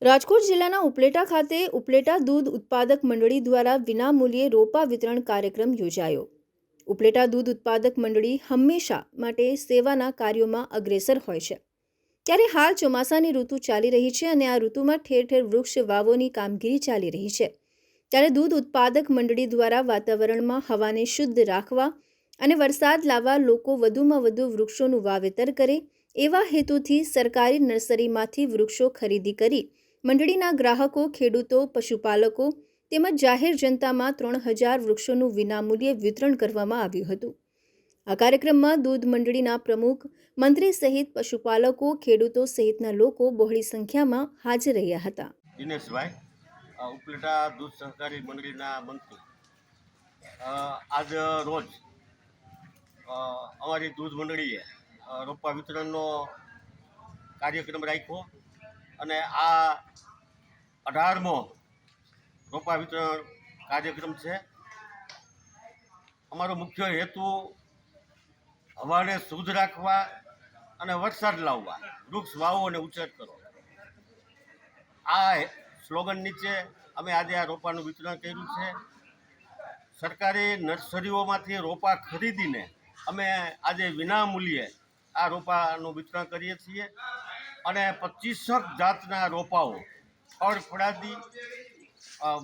રાજકોટ જિલ્લાના ઉપલેટા ખાતે ઉપલેટા દૂધ ઉત્પાદક મંડળી દ્વારા વિનામૂલ્યે રોપા વિતરણ કાર્યક્રમ યોજાયો। ઉપલેટા દૂધ ઉત્પાદક મંડળી હંમેશા માટે સેવાના કાર્યોમાં અગ્રેસર હોય છે, ત્યારે હાલ ચોમાસાની ઋતુ ચાલી રહી છે અને આ ઋતુમાં ઠેર ઠેર વૃક્ષ વાવોની કામગીરી ચાલી રહી છે। ત્યારે દૂધ ઉત્પાદક મંડળી દ્વારા વાતાવરણમાં હવાને શુદ્ધ રાખવા અને વરસાદ લાવવા લોકો વધુમાં વધુ વૃક્ષોનું વાવેતર કરે એવા હેતુથી સરકારી નર્સરીમાંથી વૃક્ષો ખરીદી કરી મંડળીના ગ્રાહકો, ખેડૂતો, પશુપાલકો તેમજ જાહેર જનતામાં 3000 વૃક્ષોનું વિનામૂલ્યે વિતરણ કરવામાં આવ્યું હતું। આ કાર્યક્રમમાં દૂધ મંડળીના પ્રમુખ, મંત્રી સહિત પશુપાલકો, ખેડૂતો સહિતના લોકો બહોળી સંખ્યામાં હાજર રહ્યા હતા। દિનેશભાઈ, ઉપલેટા દૂધ સહકારી મંડળીના મંત્રી, આજ રોજ અમારી દૂધ મંડળીએ રોપા વિતરણનો કાર્યક્રમ રાખ્યો અને આ 18મો રોપા વિતરણ કાર્યક્રમ છે। અમારો મુખ્ય હેતુ હવાને શુદ્ધ રાખવા અને વરસાદ લાવવા, વૃક્ષ વાવો અને ઉછેર કરો, આ સ્લોગન નીચે અમે આજે આ રોપાનું વિતરણ કર્યું છે। સરકારી નર્સરીઓમાંથી રોપા ખરીદીને અમે આજે વિનામૂલ્યે આ રોપાનું વિતરણ કરીએ છીએ અને 25 જાતના રોપાઓ, ફળ ફળાદી,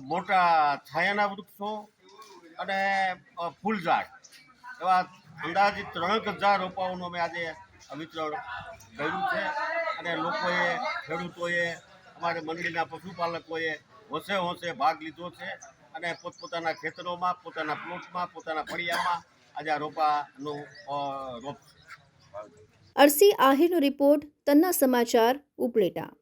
મોટા છાયાના વૃક્ષો અને ફૂલઝાડ એવા અંદાજિત 3000 રોપાઓનું અમે આજે વિતરણ કર્યું છે અને લોકોએ, ખેડૂતોએ, અમારે મંડળીના પશુપાલકોએ હોંશે ભાગ લીધો છે અને પોતપોતાના ખેતરોમાં, પોતાના પ્લોટમાં, પોતાના ફળિયામાં આજે આ રોપાનું રોપ છે। અરસી આહિરનો રિપોર્ટ, તન્ના સમાચાર, ઉપલેટા।